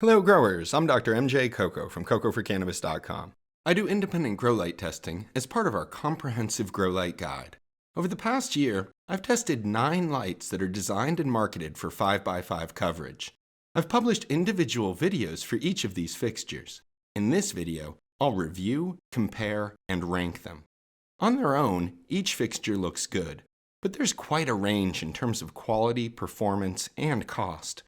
Hello growers, I'm Dr. MJ Coco from CocoForCannabis.com. I do independent grow light testing as part of our comprehensive grow light guide. Over the past year, I've tested 9 lights that are designed and marketed for 5x5 coverage. I've published individual videos for each of these fixtures. In this video, I'll review, compare, and rank them. On their own, each fixture looks good, but there's quite a range in terms of quality, performance, and cost.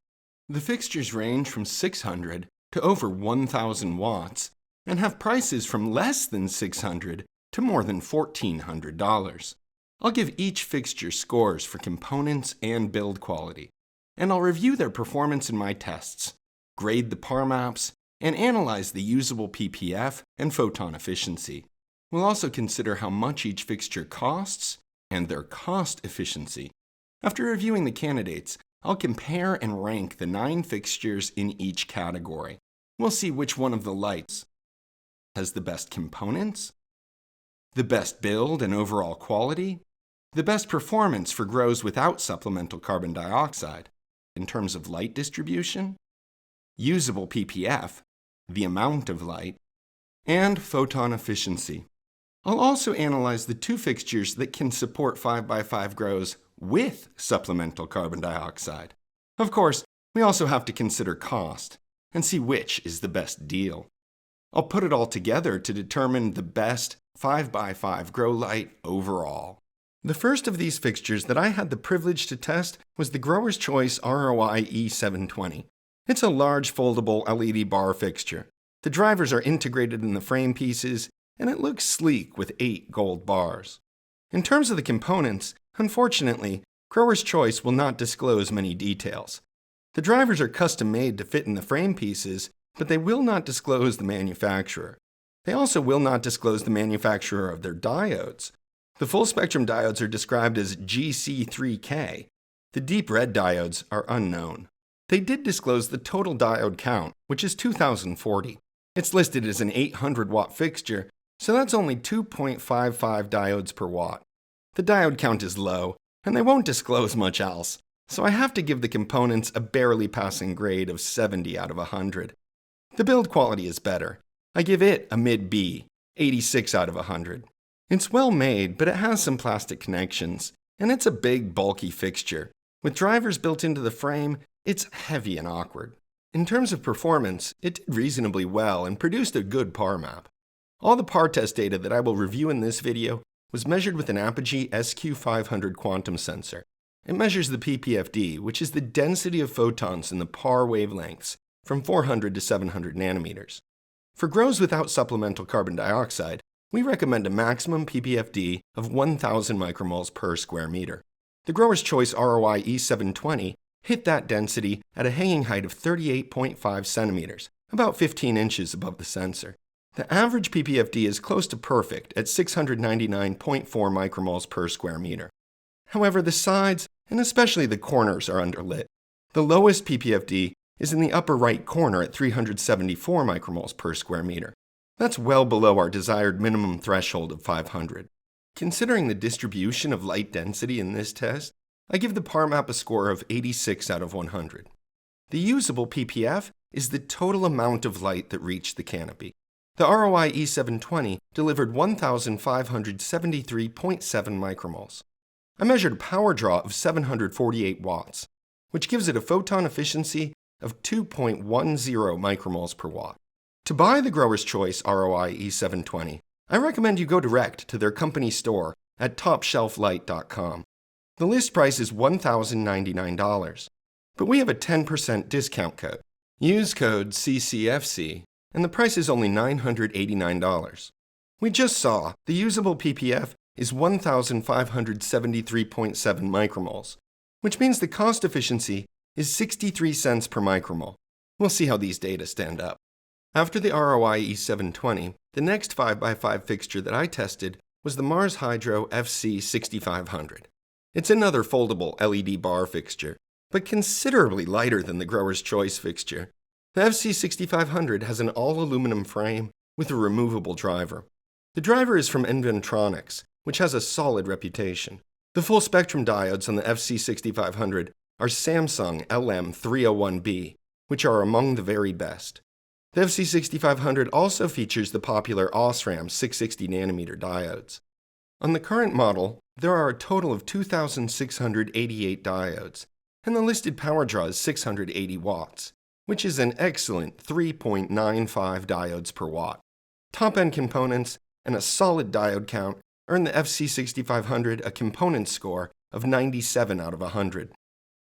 The fixtures range from 600 to over 1,000 watts and have prices from less than $600 to more than $1,400. I'll give each fixture scores for components and build quality, and I'll review their performance in my tests, grade the PAR maps, and analyze the usable PPF and photon efficiency. We'll also consider how much each fixture costs and their cost efficiency. After reviewing the candidates, I'll compare and rank the 9 fixtures in each category. We'll see which one of the lights has the best components, the best build and overall quality, the best performance for grows without supplemental carbon dioxide in terms of light distribution, usable PPF, the amount of light, and photon efficiency. I'll also analyze the 2 fixtures that can support 5x5 grows with supplemental carbon dioxide. Of course, we also have to consider cost and see which is the best deal. I'll put it all together to determine the best 5x5 grow light overall. The first of these fixtures that I had the privilege to test was the Grower's Choice ROI E720. It's a large foldable LED bar fixture. The drivers are integrated in the frame pieces, and it looks sleek with 8 gold bars. In terms of the components, unfortunately, Grower's Choice will not disclose many details. The drivers are custom made to fit in the frame pieces, but they will not disclose the manufacturer. They also will not disclose the manufacturer of their diodes. The full spectrum diodes are described as GC3K. The deep red diodes are unknown. They did disclose the total diode count, which is 2040. It's listed as an 800 watt fixture, so that's only 2.55 diodes per watt. The diode count is low, and they won't disclose much else, so I have to give the components a barely passing grade of 70 out of 100. The build quality is better. I give it a mid-B, 86 out of 100. It's well made, but it has some plastic connections, and it's a big, bulky fixture. With drivers built into the frame, it's heavy and awkward. In terms of performance, it did reasonably well and produced a good PAR map. All the PAR test data that I will review in this video was measured with an Apogee SQ500 quantum sensor. It measures the PPFD, which is the density of photons in the PAR wavelengths, from 400 to 700 nanometers. For grows without supplemental carbon dioxide, we recommend a maximum PPFD of 1,000 micromoles per square meter. The Grower's Choice ROI E720 hit that density at a hanging height of 38.5 centimeters, about 15 inches above the sensor. The average PPFD is close to perfect at 699.4 micromoles per square meter. However, the sides, and especially the corners, are underlit. The lowest PPFD is in the upper right corner at 374 micromoles per square meter. That's well below our desired minimum threshold of 500. Considering the distribution of light density in this test, I give the PAR map a score of 86 out of 100. The usable PPF is the total amount of light that reached the canopy. The ROI E720 delivered 1,573.7 micromoles. I measured a power draw of 748 watts, which gives it a photon efficiency of 2.10 micromoles per watt. To buy the Grower's Choice ROI E720, I recommend you go direct to their company store at TopShelfLight.com. The list price is $1,099, but we have a 10% discount code. Use code CCFC, and the price is only $989. We just saw the usable PPF is 1,573.7 micromoles, which means the cost efficiency is 63 cents per micromole. We'll see how these data stand up. After the ROI E720, the next 5x5 fixture that I tested was the Mars Hydro FC6500. It's another foldable LED bar fixture, but considerably lighter than the Grower's Choice fixture. The FC6500 has an all-aluminum frame with a removable driver. The driver is from Inventronics, which has a solid reputation. The full-spectrum diodes on the FC6500 are Samsung LM301B, which are among the very best. The FC6500 also features the popular OSRAM 660nm diodes. On the current model, there are a total of 2,688 diodes, and the listed power draw is 680 watts, which is an excellent 3.95 diodes per watt. Top-end components and a solid diode count earn the FC6500 a component score of 97 out of 100.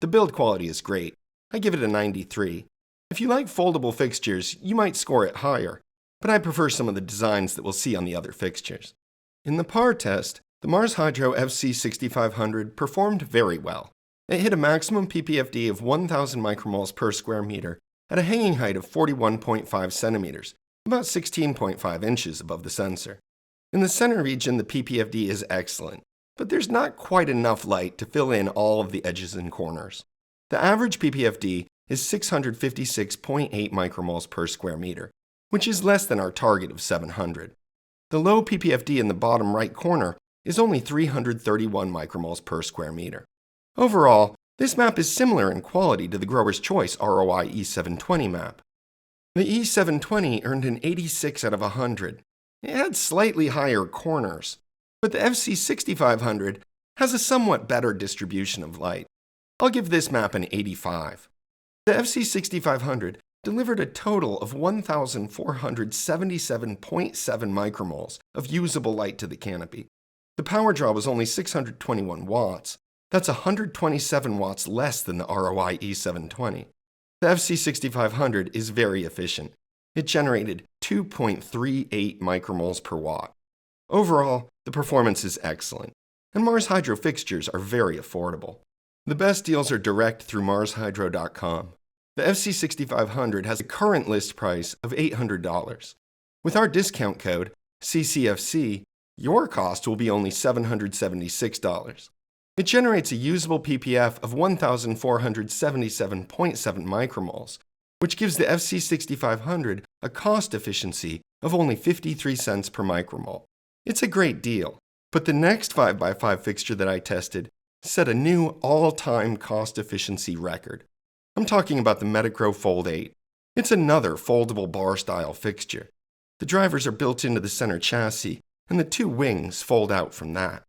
The build quality is great. I give it a 93. If you like foldable fixtures, you might score it higher, but I prefer some of the designs that we'll see on the other fixtures. In the PAR test, the Mars Hydro FC6500 performed very well. It hit a maximum ppfd of 1,000 micromoles per square meter at a hanging height of 41.5 centimeters, about 16.5 inches above the sensor. In the center region, the ppfd is excellent, but there's not quite enough light to fill in all of the edges and corners. The average ppfd is 656.8 micromoles per square meter, which is less than our target of 700. The low ppfd in the bottom right corner is only 331 micromoles per square meter. Overall, this map is similar in quality to the Grower's Choice ROI E720 map. The E720 earned an 86 out of 100. It had slightly higher corners, but the FC6500 has a somewhat better distribution of light. I'll give this map an 85. The FC6500 delivered a total of 1,477.7 micromoles of usable light to the canopy. The power draw was only 621 watts. That's 127 watts less than the ROI E720. The FC6500 is very efficient. It generated 2.38 micromoles per watt. Overall, the performance is excellent, and Mars Hydro fixtures are very affordable. The best deals are direct through marshydro.com. The FC6500 has a current list price of $800. With our discount code, CCFC, your cost will be only $776. It generates a usable ppf of 1,477.7 micromoles, which gives the FC6500 a cost efficiency of only 53 cents per micromole. It's a great deal, but the next 5x5 fixture that I tested set a new all-time cost efficiency record. I'm talking about the Metacro Fold 8. It's another foldable bar-style fixture. The drivers are built into the center chassis, and the two wings fold out from that.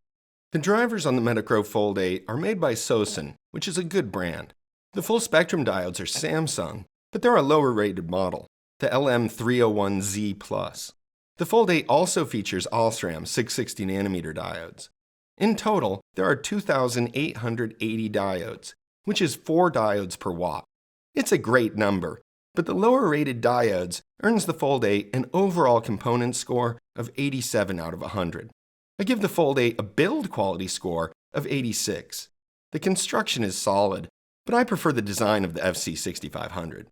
The drivers on the Metacro Fold 8 are made by Sosen, which is a good brand. The full spectrum diodes are Samsung, but they're a lower rated model, the LM301Z+. The Fold 8 also features OSRAM 660nm diodes. In total, there are 2,880 diodes, which is 4 diodes per watt. It's a great number, but the lower rated diodes earns the Fold 8 an overall component score of 87 out of 100. I give the Fold 8 a build quality score of 86. The construction is solid, but I prefer the design of the FC6500.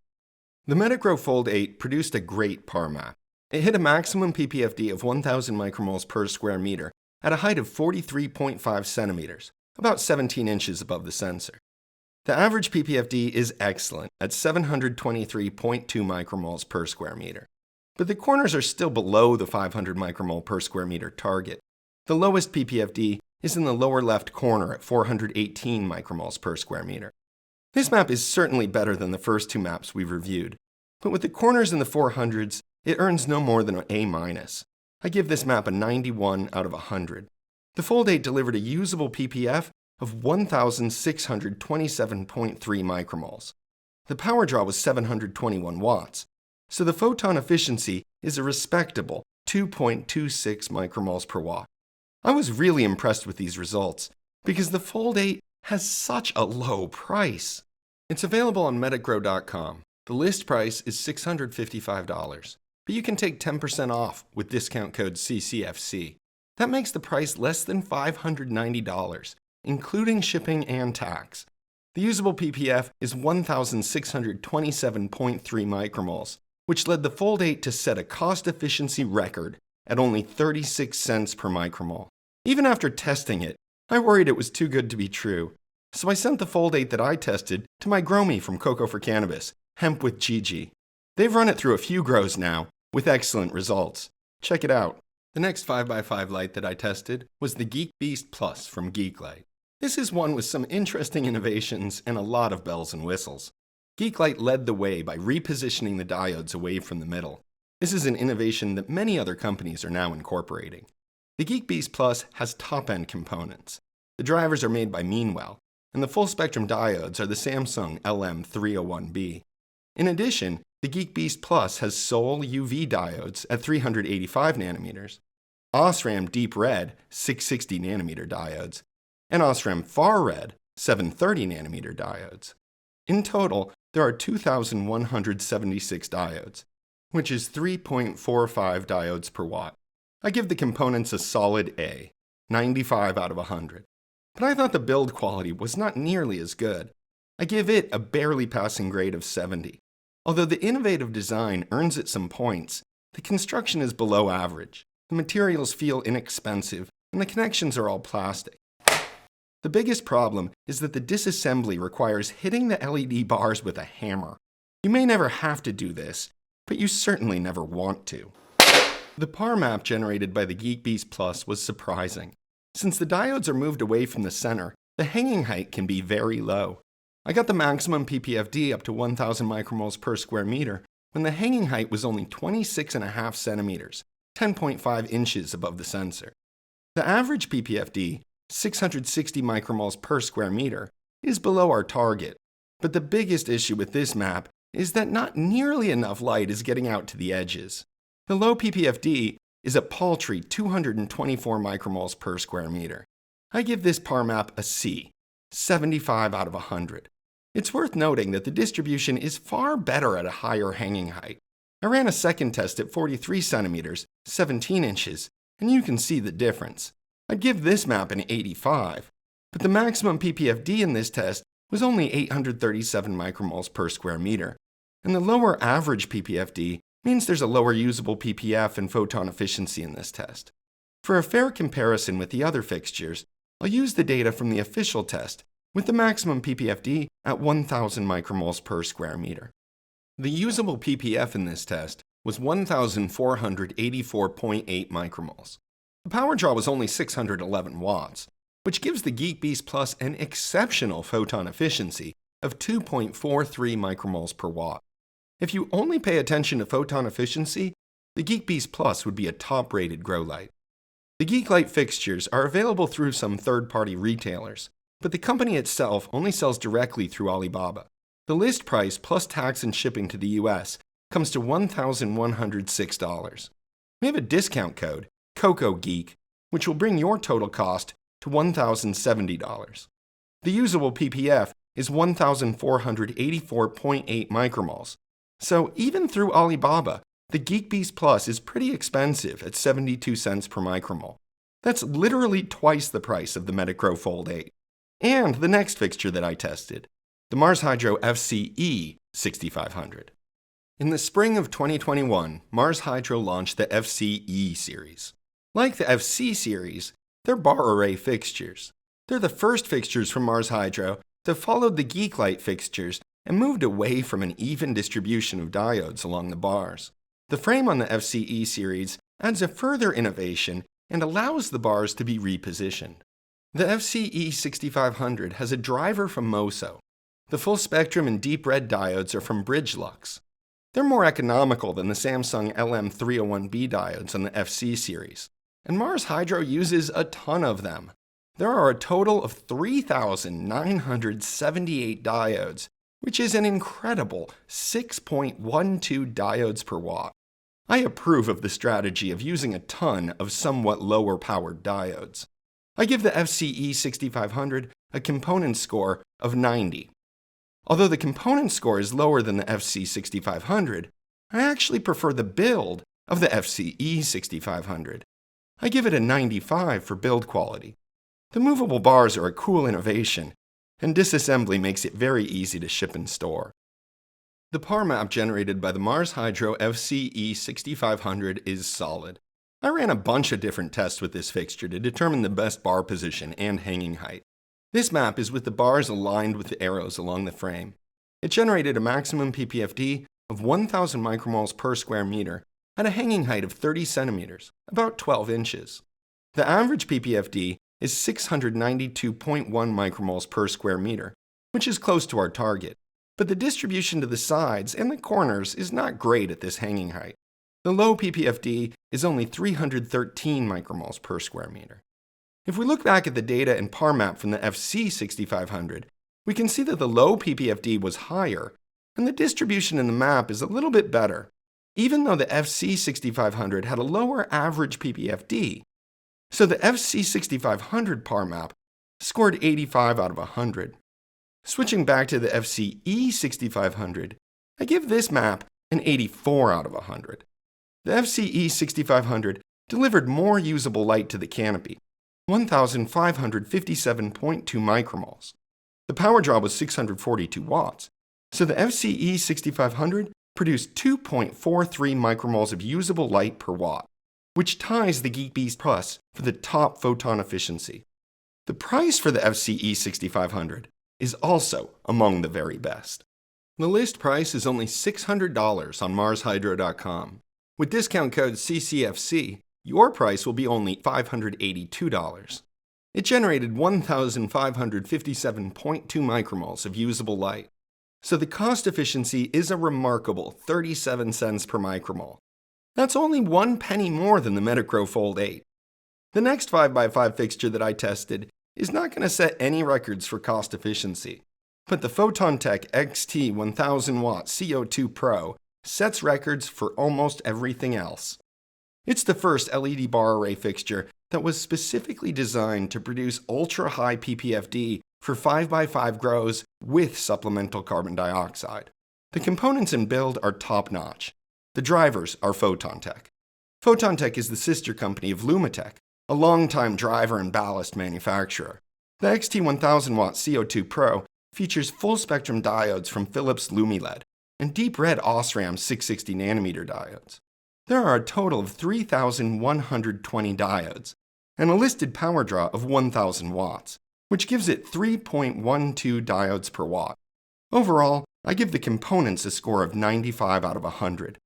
The Metacro Fold 8 produced a great PAR map. It hit a maximum ppfd of 1,000 micromoles per square meter at a height of 43.5 centimeters, about 17 inches above the sensor. The average ppfd is excellent at 723.2 micromoles per square meter, but the corners are still below the 500 micromole per square meter target. The lowest ppfd is in the lower left corner at 418 micromoles per square meter. This map is certainly better than the first two maps we've reviewed, but with the corners in the 400s, it earns no more than an A-. I give this map a 91 out of 100. The Fold 8 delivered a usable ppf of 1,627.3 micromoles. The power draw was 721 watts, so the photon efficiency is a respectable 2.26 micromoles per watt. I was really impressed with these results because the Fold 8 has such a low price. It's available on Metacro.com. The list price is $655, but you can take 10% off with discount code CCFC. That makes the price less than $590, including shipping and tax. The usable ppf is 1,627.3 micromoles, which led the Fold 8 to set a cost efficiency record at only 36 cents per micromole. Even after testing it, I worried it was too good to be true, so I sent the Fold 8 that I tested to my Gromy from Coco for Cannabis, Hemp with Gigi. They've run it through a few grows now, with excellent results. Check it out. The next 5x5 light that I tested was the Geek Beast Plus from Geeklight. This is one with some interesting innovations and a lot of bells and whistles. Geeklite led the way by repositioning the diodes away from the middle. This is an innovation that many other companies are now incorporating. The GeekBeast Plus has top-end components. The drivers are made by Meanwell, and the full-spectrum diodes are the Samsung LM301B. In addition, the GeekBeast Plus has Sol UV diodes at 385 nanometers, Osram Deep Red 660 nanometer diodes, and Osram Far Red 730 nanometer diodes. In total, there are 2,176 diodes, which is 3.45 diodes per watt. I give the components a solid A, 95 out of 100. But I thought the build quality was not nearly as good. I give it a barely passing grade of 70. Although the innovative design earns it some points, the construction is below average. The materials feel inexpensive, and the connections are all plastic. The biggest problem is that the disassembly requires hitting the LED bars with a hammer. You may never have to do this, but you certainly never want to. The PAR map generated by the GeekBeast Plus was surprising. Since the diodes are moved away from the center, the hanging height can be very low. I got the maximum PPFD up to 1,000 micromoles per square meter when the hanging height was only 26.5 centimeters, 10.5 inches above the sensor. The average PPFD, 660 micromoles per square meter, is below our target, but the biggest issue with this map is that not nearly enough light is getting out to the edges. The low PPFD is a paltry 224 micromoles per square meter. I give this PAR map a C, 75 out of 100. It's worth noting that the distribution is far better at a higher hanging height. I ran a second test at 43 centimeters, 17 inches, and you can see the difference. I'd give this map an 85, but the maximum PPFD in this test was only 837 micromoles per square meter, and the lower average PPFD means there's a lower usable PPF and photon efficiency in this test. For a fair comparison with the other fixtures, I'll use the data from the official test with the maximum PPFD at 1,000 micromoles per square meter. The usable PPF in this test was 1,484.8 micromoles. The power draw was only 611 watts, which gives the GeekBeast Plus an exceptional photon efficiency of 2.43 micromoles per watt. If you only pay attention to photon efficiency, the GeekBeast Plus would be a top-rated grow light. The Geeklite fixtures are available through some third-party retailers, but the company itself only sells directly through Alibaba. The list price plus tax and shipping to the US comes to $1,106. We have a discount code, COCOGEEK, which will bring your total cost to $1,070. The usable PPF is 1,484.8 micromoles. So even through Alibaba, the GeekBeast Plus is pretty expensive at 72 cents per micromole. That's literally twice the price of the Metacro Fold 8. And the next fixture that I tested, the Mars Hydro FCE 6500. In the spring of 2021, Mars Hydro launched the FCE series. Like the FC series, they're bar array fixtures. They're the first fixtures from Mars Hydro that followed the Geeklite fixtures and moved away from an even distribution of diodes along the bars. The frame on the FCE series adds a further innovation and allows the bars to be repositioned. The FCE 6500 has a driver from MOSO. The full spectrum and deep red diodes are from Bridgelux. They're more economical than the Samsung LM301B diodes on the FC series, and Mars Hydro uses a ton of them. There are a total of 3,978 diodes, which is an incredible 6.12 diodes per watt. I approve of the strategy of using a ton of somewhat lower powered diodes. I give the FCE 6500 a component score of 90. Although the component score is lower than the FC 6500, I actually prefer the build of the FCE 6500. I give it a 95 for build quality. The movable bars are a cool innovation, and disassembly makes it very easy to ship and store. The PAR map generated by the Mars Hydro FCE 6500 is solid. I ran a bunch of different tests with this fixture to determine the best bar position and hanging height. This map is with the bars aligned with the arrows along the frame. It generated a maximum PPFD of 1,000 micromoles per square meter at a hanging height of 30 centimeters, about 12 inches. The average PPFD is 692.1 micromoles per square meter, which is close to our target. but the distribution to the sides and the corners is not great at this hanging height. The low ppfd is only 313 micromoles per square meter. If we look back at the data and PAR map from the FC6500, we can see that the low ppfd was higher, and the distribution in the map is a little bit better, even though the FC6500 had a lower average ppfd. So the FC6500 PAR map scored 85 out of 100. Switching back to the FCE6500, I give this map an 84 out of 100. The FCE6500 delivered more usable light to the canopy, 1,557.2 micromoles. The power draw was 642 watts, so the FCE6500 produced 2.43 micromoles of usable light per watt, which ties the GeekBeast Plus for the top photon efficiency. The price for the FCE6500 is also among the very best. The list price is only $600 on MarsHydro.com. With discount code CCFC, your price will be only $582. It generated 1,557.2 micromoles of usable light, so the cost efficiency is a remarkable 37 cents per micromole. That's only 1 penny more than the Metacro Fold 8. The next 5x5 fixture that I tested is not going to set any records for cost efficiency, but the Photontech XT 1000W CO2 Pro sets records for almost everything else. It's the first LED bar array fixture that was specifically designed to produce ultra-high ppfd for 5x5 grows with supplemental carbon dioxide. The components and build are top-notch. The drivers are Photontech. Photontech is the sister company of Lumitech, a longtime driver and ballast manufacturer. The XT1000W CO2 Pro features full-spectrum diodes from Philips Lumiled and deep red Osram 660nm diodes. There are a total of 3,120 diodes and a listed power draw of 1,000 watts, which gives it 3.12 diodes per watt. Overall, I give the components a score of 95 out of 100.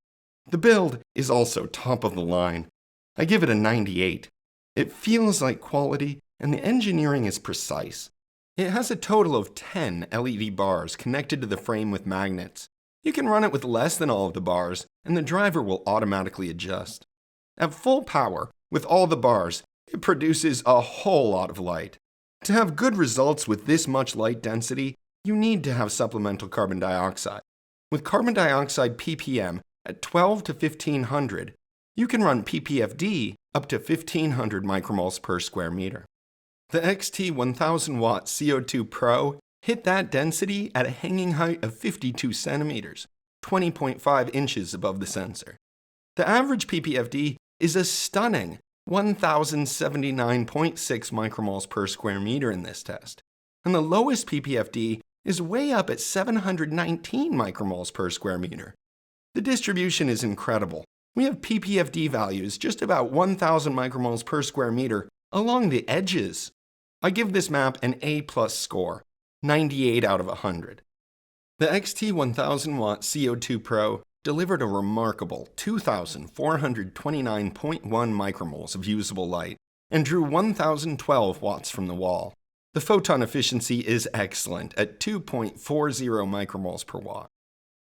The build is also top of the line. I give it a 98. It feels like quality, and the engineering is precise. It has a total of 10 LED bars connected to the frame with magnets. You can run it with less than all of the bars, and the driver will automatically adjust. At full power, with all the bars, it produces a whole lot of light. To have good results with this much light density, you need to have supplemental carbon dioxide. With carbon dioxide ppm at 12 to 1500, you can run ppfd up to 1500 micromoles per square meter. The XT1000W CO2 Pro hit that density at a hanging height of 52 centimeters, 20.5 inches above the sensor. The average ppfd is a stunning 1,079.6 micromoles per square meter in this test, and the lowest ppfd is way up at 719 micromoles per square meter. The distribution is incredible. We have ppfd values just about 1,000 micromoles per square meter along the edges. I give this map an A+ score, 98 out of 100. The XT1000W CO2 Pro delivered a remarkable 2,429.1 micromoles of usable light and drew 1,012 watts from the wall. The photon efficiency is excellent at 2.40 micromoles per watt.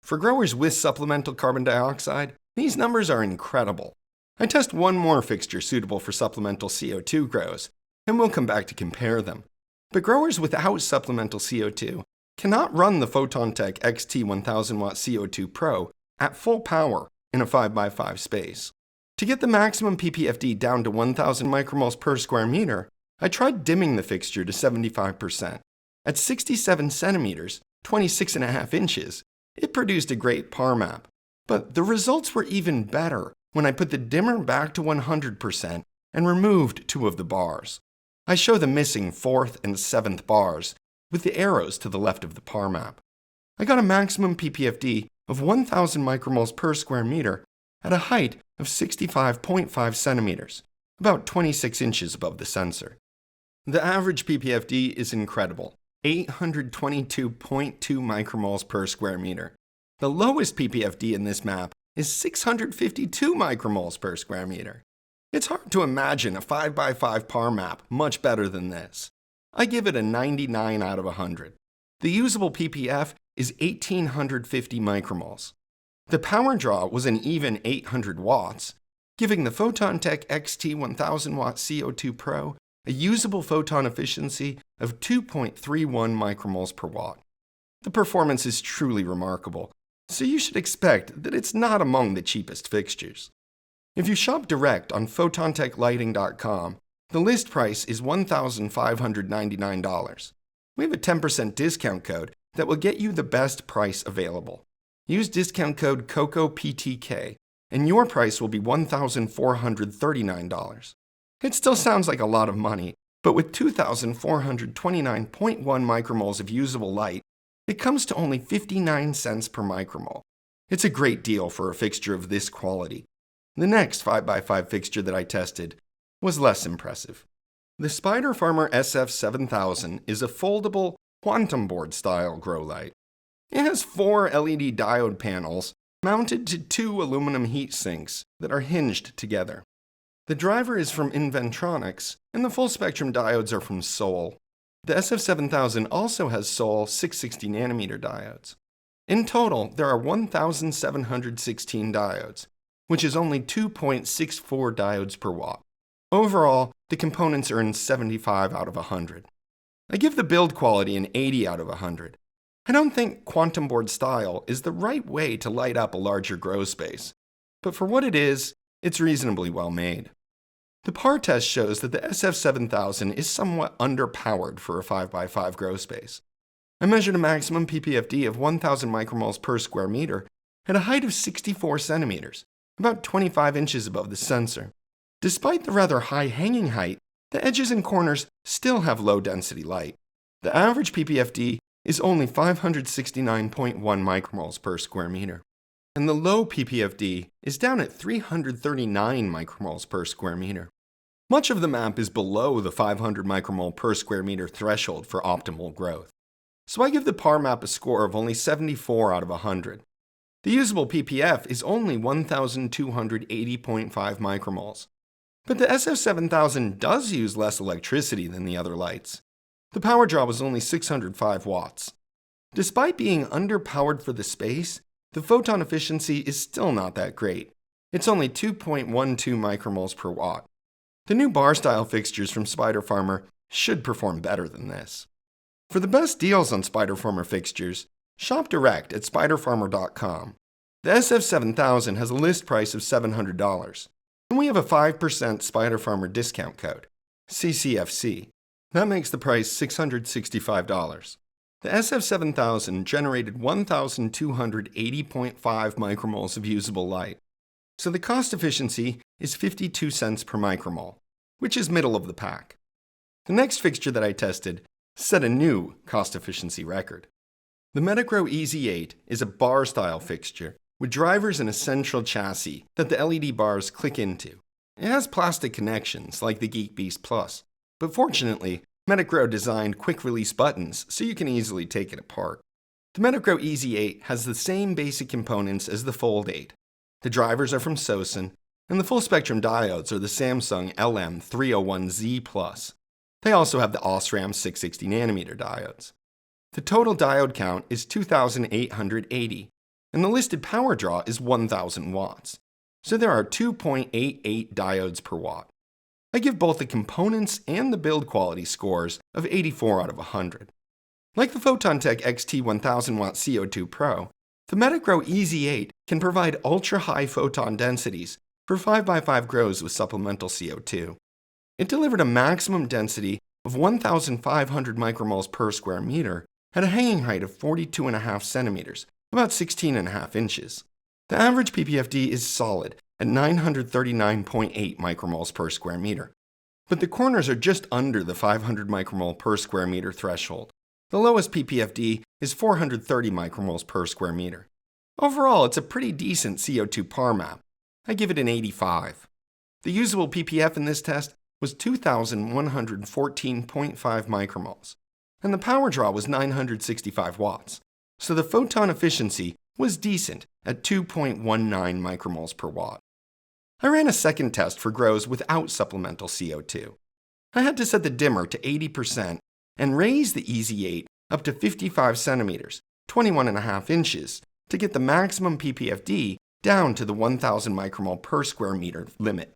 For growers with supplemental carbon dioxide, these numbers are incredible. I test one more fixture suitable for supplemental CO2 grows, and we'll come back to compare them. But growers without supplemental CO2 cannot run the Photontech XT1000W CO2 Pro at full power in a 5x5 space. To get the maximum ppfd down to 1,000 micromoles per square meter, I tried dimming the fixture to 75%. At 67 centimeters, 26.5 inches, it produced a great PAR map. But the results were even better when I put the dimmer back to 100% and removed 2 of the bars. I show the missing 4th and 7th bars with the arrows to the left of the PAR map. I got a maximum ppfd of 1,000 micromoles per square meter at a height of 65.5 centimeters, about 26 inches above the sensor. The average ppfd is incredible, 822.2 micromoles per square meter. The lowest ppfd in this map is 652 micromoles per square meter. It's hard to imagine a 5x5 PAR map much better than this. I give it a 99 out of 100. The usable ppf is 1850 micromoles. The power draw was an even 800 watts, giving the PhotonTech XT1000-watt CO2 Pro a usable photon efficiency of 2.31 micromoles per watt. The performance is truly remarkable, so you should expect that it's not among the cheapest fixtures. If you shop direct on photontechlighting.com, the list price is $1,599. We have a 10% discount code that will get you the best price available. Use discount code COCOPTK, and your price will be $1,439. It still sounds like a lot of money, but with 2,429.1 micromoles of usable light, it comes to only 59 cents per micromole. It's a great deal for a fixture of this quality. The next 5x5 fixture that I tested was less impressive. The Spider Farmer SF7000 is a foldable quantum board style grow light. It has 4 LED diode panels mounted to 2 aluminum heat sinks that are hinged together. The driver is from Inventronics, and the full spectrum diodes are from Seoul. The SF7000 also has Seoul 660 nanometer diodes. In total, there are 1,716 diodes, which is only 2.64 diodes per watt. Overall, the components earn 75 out of 100. I give the build quality an 80 out of 100. I don't think quantum board style is the right way to light up a larger grow space, but for what it is, it's reasonably well made. The PAR test shows that the SF7000 is somewhat underpowered for a 5x5 grow space. I measured a maximum ppfd of 1,000 micromoles per square meter at a height of 64 centimeters, about 25 inches above the sensor. Despite the rather high hanging height, the edges and corners still have low density light. The average ppfd is only 569.1 micromoles per square meter, and the low ppfd is down at 339 micromoles per square meter. Much of the map is below the 500 micromole per square meter threshold for optimal growth. So I give the PAR map a score of only 74 out of 100. The usable ppf is only 1,280.5 micromoles. But the SF7000 does use less electricity than the other lights. The power draw was only 605 watts. Despite being underpowered for the space, the photon efficiency is still not that great. It's only 2.12 micromoles per watt. The new bar-style fixtures from Spider Farmer should perform better than this. For the best deals on Spider Farmer fixtures, shop direct at spiderfarmer.com. The SF7000 has a list price of $700, and we have a 5% Spider Farmer discount code, CCFC. That makes the price $665. The SF7000 generated 1,280.5 micromoles of usable light, so the cost efficiency is 52 cents per micromole, which is middle of the pack. The next fixture that I tested set a new cost efficiency record. The Metagrow EZ8 is a bar-style fixture with drivers and a central chassis that the LED bars click into. It has plastic connections like the GeekBeast Plus, but fortunately, Metagrow designed quick-release buttons so you can easily take it apart. The Metagrow EZ8 has the same basic components as the Fold 8. The drivers are from Sosen, and the full-spectrum diodes are the Samsung LM301Z+. They also have the Osram 660 nanometer diodes. The total diode count is 2,880, and the listed power draw is 1,000 watts, so there are 2.88 diodes per watt. I give both the components and the build quality scores of 84 out of 100. Like the PhotonTech XT1000-watt CO2 Pro, the Metagrow EZ8 can provide ultra-high photon densities for 5x5 grows with supplemental CO2. It delivered a maximum density of 1,500 micromoles per square meter at a hanging height of 42.5 centimeters, about 16.5 inches. The average ppfd is solid at 939.8 micromoles per square meter, but the corners are just under the 500 micromole per square meter threshold. The lowest ppfd is 430 micromoles per square meter. Overall, it's a pretty decent CO2 PAR map. I give it an 85. The usable ppf in this test was 2,114.5 micromoles, and the power draw was 965 watts, so the photon efficiency was decent at 2.19 micromoles per watt. I ran a second test for grows without supplemental CO2. I had to set the dimmer to 80% and raise the EZ8 up to 55 centimeters 21.5 inches, to get the maximum ppfd down to the 1000 micromole per square meter limit.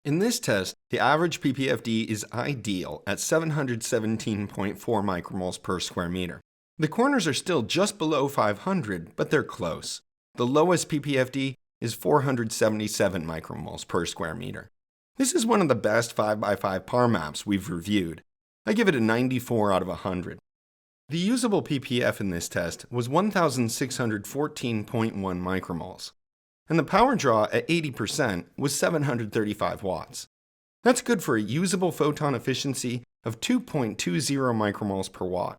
In this test, the average ppfd is ideal at 717.4 micromoles per square meter. The corners are still just below 500, but they're close. The lowest ppfd is 477 micromoles per square meter. This is one of the best 5x5 PAR maps we've reviewed. I give it a 94 out of 100. The usable ppf in this test was 1614.1 micromoles, and the power draw at 80% was 735 watts. That's good for a usable photon efficiency of 2.20 micromoles per watt.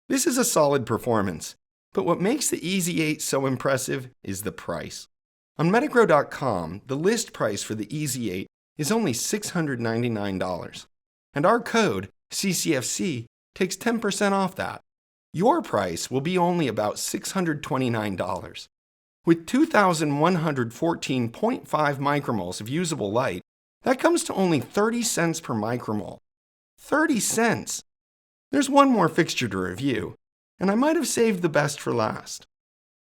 This is a solid performance, but what makes the EZ8 so impressive is the price. On Metagrow.com, the list price for the EZ8 is only $699, and our code, CCFC, takes 10% off that. Your price will be only about $629. With 2,114.5 micromoles of usable light, that comes to only 30 cents per micromole. 30 cents! There's one more fixture to review, and I might have saved the best for last.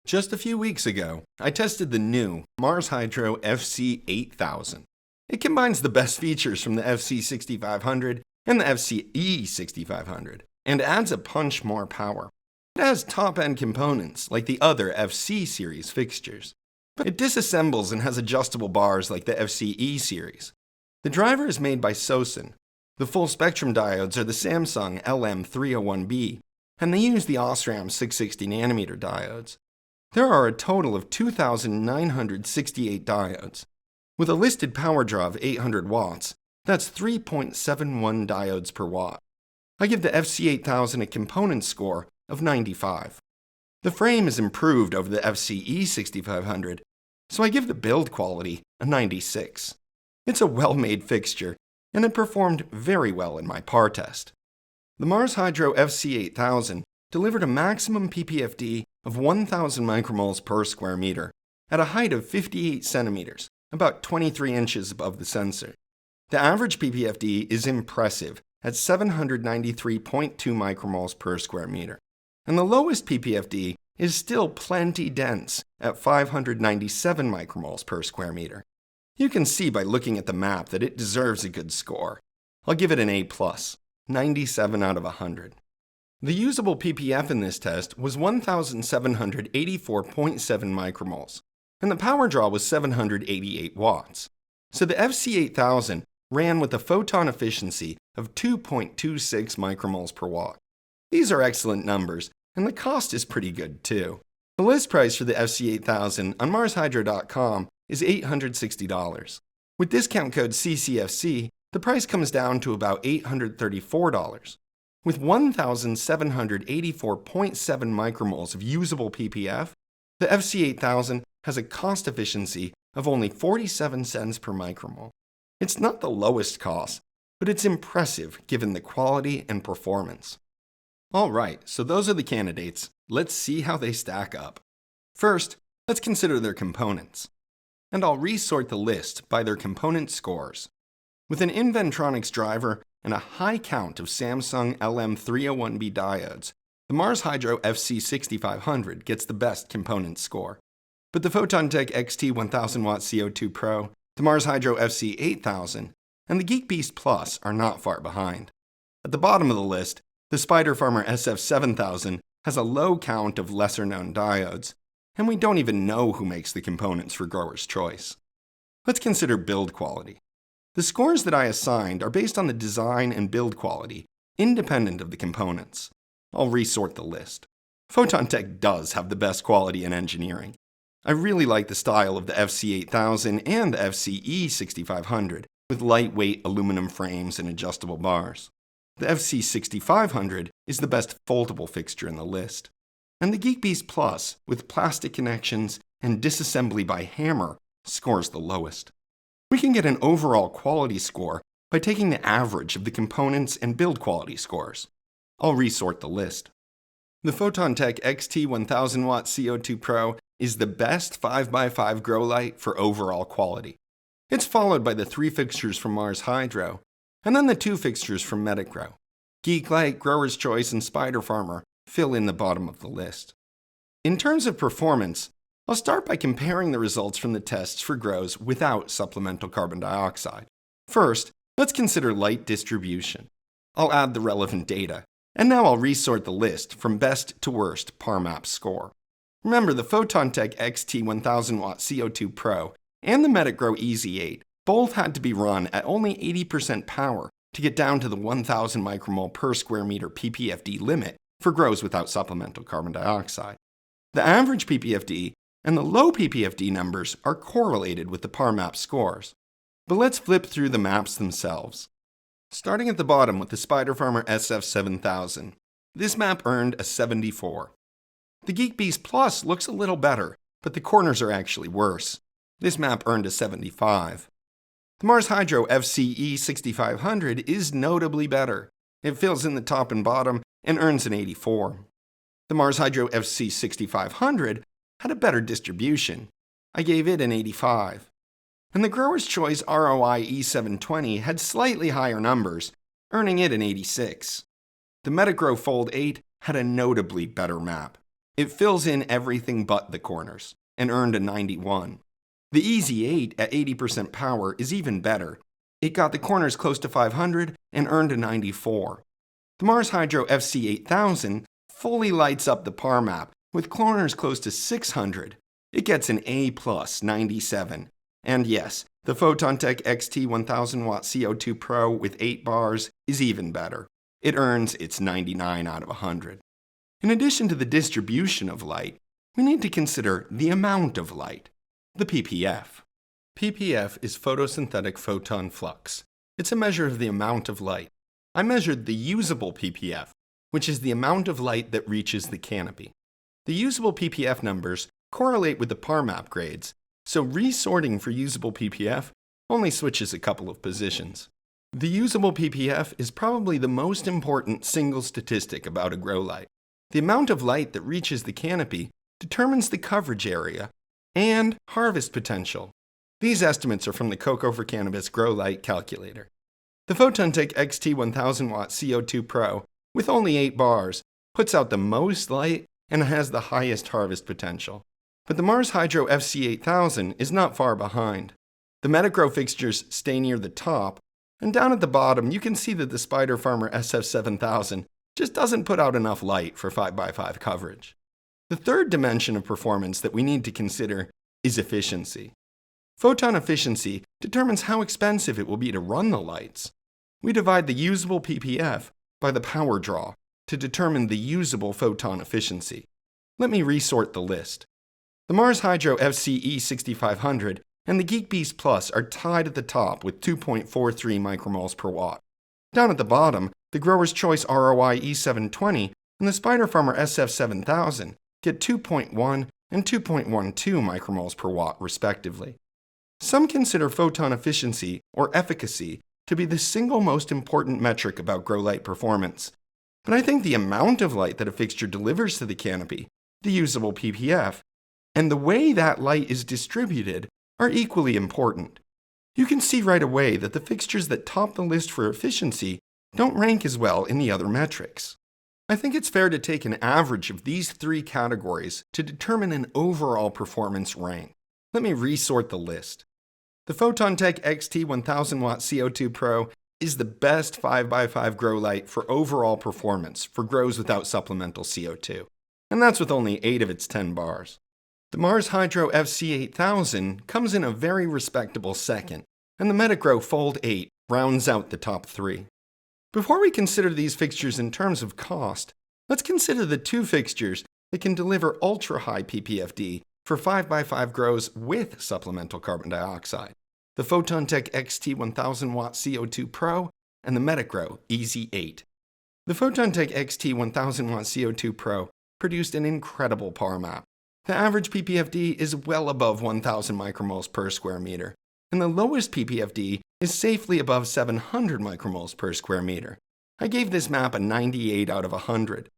Just a few weeks ago, I tested the new Mars Hydro FC8000. It combines the best features from the FC6500 and the FCE6500, and adds a punch more power. It has top-end components like the other FC series fixtures, but it disassembles and has adjustable bars like the FCE series. The driver is made by Sosen. The full spectrum diodes are the Samsung LM301B, and they use the Osram 660nm diodes. There are a total of 2,968 diodes. With a listed power draw of 800 watts, that's 3.71 diodes per watt. I give the FC8000 a component score of 95. The frame is improved over the FCE6500, so I give the build quality a 96. It's a well-made fixture, and it performed very well in my PAR test. The Mars Hydro FC8000 delivered a maximum ppfd of 1,000 micromoles per square meter at a height of 58 centimeters, about 23 inches above the sensor. The average ppfd is impressive at 793.2 micromoles per square meter, and the lowest ppfd is still plenty dense at 597 micromoles per square meter. You can see by looking at the map that it deserves a good score. I'll give it an A+, 97 out of 100. The usable ppf in this test was 1,784.7 micromoles, and the power draw was 788 watts. So the FC8000 ran with a photon efficiency of 2.26 micromoles per watt. These are excellent numbers, and the cost is pretty good too. The list price for the FC8000 on MarsHydro.com is $860. With discount code CCFC, the price comes down to about $834. With 1,784.7 micromoles of usable ppf, the FC8000 has a cost efficiency of only 47 cents per micromole. It's not the lowest cost, but it's impressive given the quality and performance. Alright, so those are the candidates. Let's see how they stack up. First, let's consider their components. And I'll resort the list by their component scores. With an Inventronics driver and a high count of Samsung LM301B diodes, the Mars Hydro FC6500 gets the best component score. But the PhotonTech XT 1000W CO2 Pro, the Mars Hydro FC8000, and the GeekBeast Plus are not far behind. At the bottom of the list, the Spider-Farmer SF7000 has a low count of lesser-known diodes, and we don't even know who makes the components for Grower's Choice. Let's consider build quality. The scores that I assigned are based on the design and build quality, independent of the components. I'll resort the list. PhotonTech does have the best quality in engineering. I really like the style of the FC8000 and the FCE6500, with lightweight aluminum frames and adjustable bars. The FC6500 is the best foldable fixture in the list. And the GeekBeast Plus, with plastic connections and disassembly by hammer, scores the lowest. We can get an overall quality score by taking the average of the components and build quality scores. I'll resort the list. The PhotonTech XT 1000W CO2 Pro is the best 5x5 grow light for overall quality. It's followed by the 3 fixtures from Mars Hydro, and then the 2 fixtures from Metagrow. Geeklight, Grower's Choice, and Spider-Farmer fill in the bottom of the list. In terms of performance, I'll start by comparing the results from the tests for grows without supplemental carbon dioxide. First, let's consider light distribution. I'll add the relevant data, and now I'll resort the list from best to worst PARMAP score. Remember, the Photon-Tech XT 1000W CO2 Pro and the MetaGrow EZ8 both had to be run at only 80% power to get down to the 1000 micromole per square meter ppfd limit for grows without supplemental carbon dioxide. The average ppfd and the low ppfd numbers are correlated with the PARMAP scores. But let's flip through the maps themselves. Starting at the bottom with the Spider Farmer SF7000, this map earned a 74. The GeekBeast Plus looks a little better, but the corners are actually worse. This map earned a 75. The Mars Hydro FCE 6500 is notably better. It fills in the top and bottom and earns an 84. The Mars Hydro FC 6500 had a better distribution. I gave it an 85. And the Grower's Choice ROI E720 had slightly higher numbers, earning it an 86. The MetaGrow Fold 8 had a notably better map. It fills in everything but the corners, and earned a 91. The EZ8 at 80% power is even better. It got the corners close to 500 and earned a 94. The Mars Hydro FC8000 fully lights up the PARMAP with corners close to 600. It gets an A+, 97. And yes, the Photon-Tech XT 1000W CO2 Pro with 8 bars is even better. It earns its 99 out of 100. In addition to the distribution of light, we need to consider the amount of light, the ppf. ppf is photosynthetic photon flux. It's a measure of the amount of light. I measured the usable ppf, which is the amount of light that reaches the canopy. The usable ppf numbers correlate with the PARMAP grades, so resorting for usable ppf only switches a couple of positions. The usable ppf is probably the most important single statistic about a grow light. The amount of light that reaches the canopy determines the coverage area and harvest potential. These estimates are from the Cocoa for Cannabis Grow Light Calculator. The Photon-Tech XT 1000W CO2 Pro, with only 8 bars, puts out the most light and has the highest harvest potential. But the Mars Hydro FC8000 is not far behind. The MetaGrow fixtures stay near the top, and down at the bottom you can see that the Spider Farmer SF7000 just doesn't put out enough light for 5x5 coverage. The third dimension of performance that we need to consider is efficiency. Photon efficiency determines how expensive it will be to run the lights. We divide the usable ppf by the power draw to determine the usable photon efficiency. Let me resort the list. The Mars Hydro FCE 6500 and the GeekBeast Plus are tied at the top with 2.43 micromoles per watt. Down at the bottom, the Grower's Choice ROI E720 and the Spider Farmer SF7000 get 2.1 and 2.12 micromoles per watt respectively. Some consider photon efficiency or efficacy to be the single most important metric about grow light performance. But I think the amount of light that a fixture delivers to the canopy, the usable ppf, and the way that light is distributed are equally important. You can see right away that the fixtures that top the list for efficiency don't rank as well in the other metrics. I think it's fair to take an average of these 3 categories to determine an overall performance rank. Let me resort the list. The Photon-Tech XT 1000W CO2 Pro is the best 5x5 grow light for overall performance for grows without supplemental CO2, and that's with only 8 of its 10 bars. The Mars Hydro FC8000 comes in a very respectable second, and the MetaGrow Fold 8 rounds out the top 3. Before we consider these fixtures in terms of cost, let's consider the 2 fixtures that can deliver ultra-high ppfd for 5x5 grows with supplemental carbon dioxide, the Photon-Tech XT 1000W CO2 Pro and the MetaGrow EZ8. The Photon-Tech XT 1000W CO2 Pro produced an incredible PARMAP. The average ppfd is well above 1000 micromoles per square meter, and the lowest ppfd is safely above 700 micromoles per square meter. I gave this map a 98 out of 100.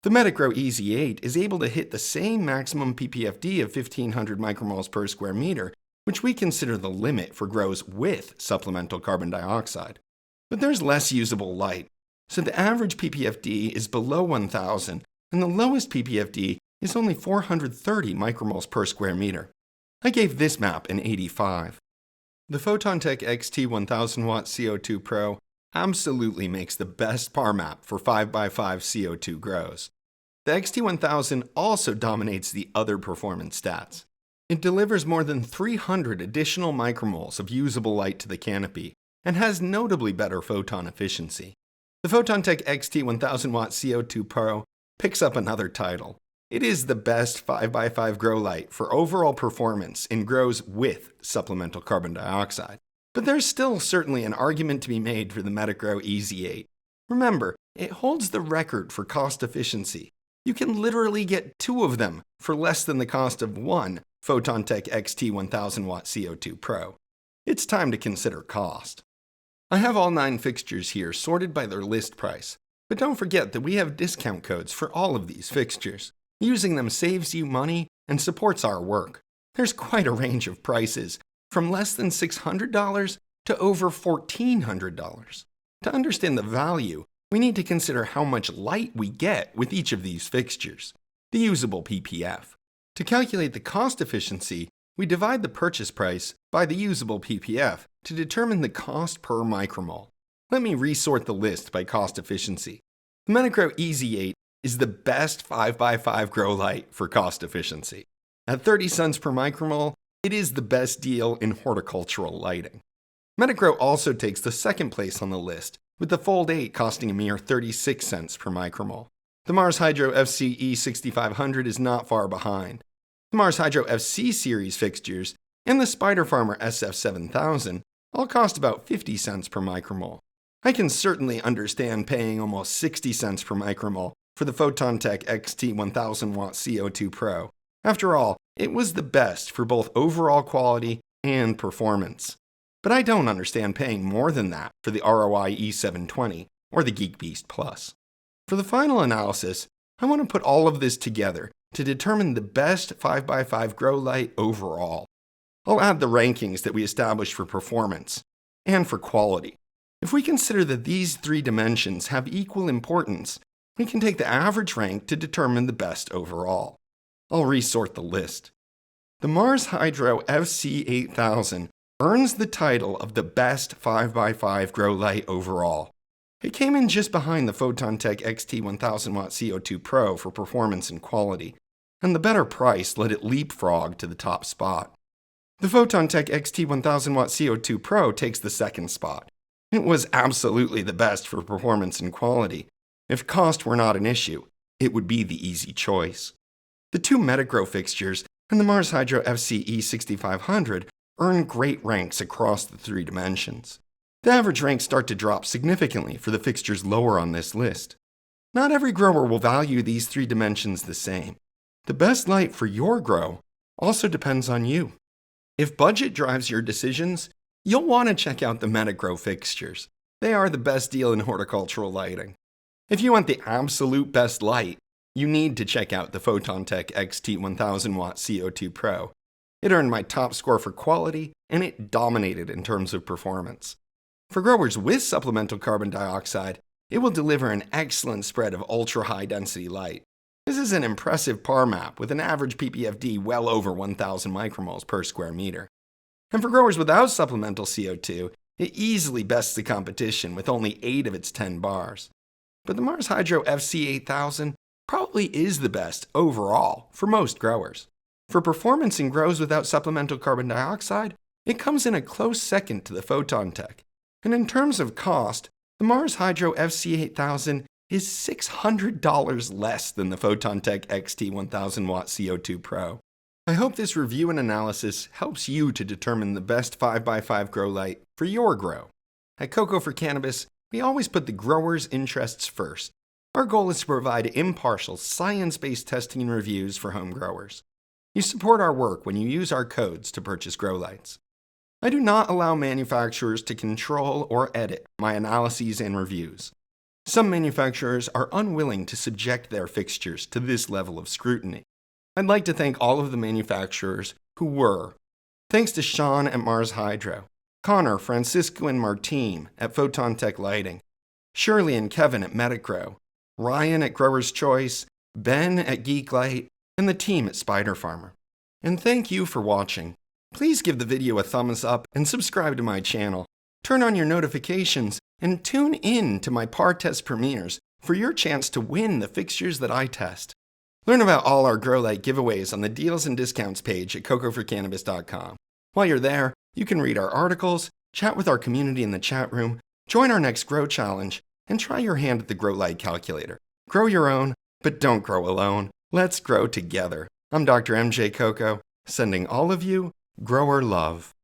The MetaGrow EZ8 is able to hit the same maximum ppfd of 1500 micromoles per square meter, which we consider the limit for grows with supplemental carbon dioxide. But there's less usable light, so the average ppfd is below 1000 and the lowest ppfd is only 430 micromoles per square meter. I gave this map an 85. The Photon-Tech XT1000 Watt CO2 Pro absolutely makes the best par map for 5x5 CO2 grows. The XT1000 also dominates the other performance stats. It delivers more than 300 additional micromoles of usable light to the canopy and has notably better photon efficiency. The Photon-Tech XT1000 Watt CO2 Pro picks up another title. It is the best 5x5 grow light for overall performance and grows with supplemental carbon dioxide. But there's still certainly an argument to be made for the MetaGrow EZ8. Remember, it holds the record for cost efficiency. You can literally get 2 of them for less than the cost of one Photon-Tech XT1000 Watt CO2 Pro. It's time to consider cost. I have all 9 fixtures here sorted by their list price, but don't forget that we have discount codes for all of these fixtures. Using them saves you money and supports our work. There's quite a range of prices, from less than $600 to over $1,400. To understand the value, we need to consider how much light we get with each of these fixtures, the usable ppf. To calculate the cost efficiency, we divide the purchase price by the usable ppf to determine the cost per micromole. Let me resort the list by cost efficiency. The MetaGrow EZ8 is the best 5x5 grow light for cost efficiency. At 30 cents per micromole, it is the best deal in horticultural lighting. MetaGrow also takes the second place on the list, with the Fold 8 costing a mere 36 cents per micromole. The Mars Hydro FCE 6500 is not far behind. The Mars Hydro FC series fixtures and the Spider Farmer SF 7000 all cost about 50 cents per micromole. I can certainly understand paying almost 60 cents per micromole for the Photon-Tech XT1000 Watt CO2 Pro. After all, it was the best for both overall quality and performance. But I don't understand paying more than that for the ROI E720 or the GeekBeast Plus. For the final analysis, I want to put all of this together to determine the best 5x5 grow light overall. I'll add the rankings that we established for performance and for quality. If we consider that these 3 dimensions have equal importance, we can take the average rank to determine the best overall. I'll resort the list. The Mars Hydro FC8000 earns the title of the best 5x5 grow light overall. It came in just behind the Photon-Tech XT1000 Watt CO2 Pro for performance and quality, and the better price let it leapfrog to the top spot. The Photon-Tech XT1000 Watt CO2 Pro takes the second spot. It was absolutely the best for performance and quality. If cost were not an issue, it would be the easy choice. The 2 MetaGrow fixtures and the Mars Hydro FCE 6500 earn great ranks across the 3 dimensions. The average ranks start to drop significantly for the fixtures lower on this list. Not every grower will value these 3 dimensions the same. The best light for your grow also depends on you. If budget drives your decisions, you'll want to check out the MetaGrow fixtures. They are the best deal in horticultural lighting. If you want the absolute best light, you need to check out the Photon-Tech XT1000 Watt CO2 Pro. It earned my top score for quality, and it dominated in terms of performance. For growers with supplemental carbon dioxide, it will deliver an excellent spread of ultra-high density light. This is an impressive par map with an average ppfd well over 1,000 micromoles per square meter. And for growers without supplemental CO2, it easily bests the competition with only 8 of its 10 bars. But the Mars Hydro FC8000 probably is the best overall for most growers. For performance in grows without supplemental carbon dioxide, it comes in a close second to the Photon-Tech. And in terms of cost, the Mars Hydro FC8000 is $600 less than the Photon-Tech XT1000 Watt CO2 Pro. I hope this review and analysis helps you to determine the best 5x5 grow light for your grow. At Coco for Cannabis, we always put the grower's interests first. Our goal is to provide impartial, science-based testing and reviews for home growers. You support our work when you use our codes to purchase grow lights. I do not allow manufacturers to control or edit my analyses and reviews. Some manufacturers are unwilling to subject their fixtures to this level of scrutiny. I'd like to thank all of the manufacturers who were. Thanks to Sean at Mars Hydro, Connor, Francisco, and Martine at Photon-Tech Lighting, Shirley and Kevin at MetaGrow, Ryan at Grower's Choice, Ben at Geek Light, and the team at Spider Farmer. And thank you for watching. Please give the video a thumbs up and subscribe to my channel. Turn on your notifications and tune in to my PAR test premieres for your chance to win the fixtures that I test. Learn about all our Grow Light giveaways on the Deals and Discounts page at cocoforcannabis.com. While you're there, you can read our articles, chat with our community in the chat room, join our next Grow Challenge, and try your hand at the Grow Light calculator. Grow your own, but don't grow alone. Let's grow together. I'm Dr. MJ Coco, sending all of you grower love.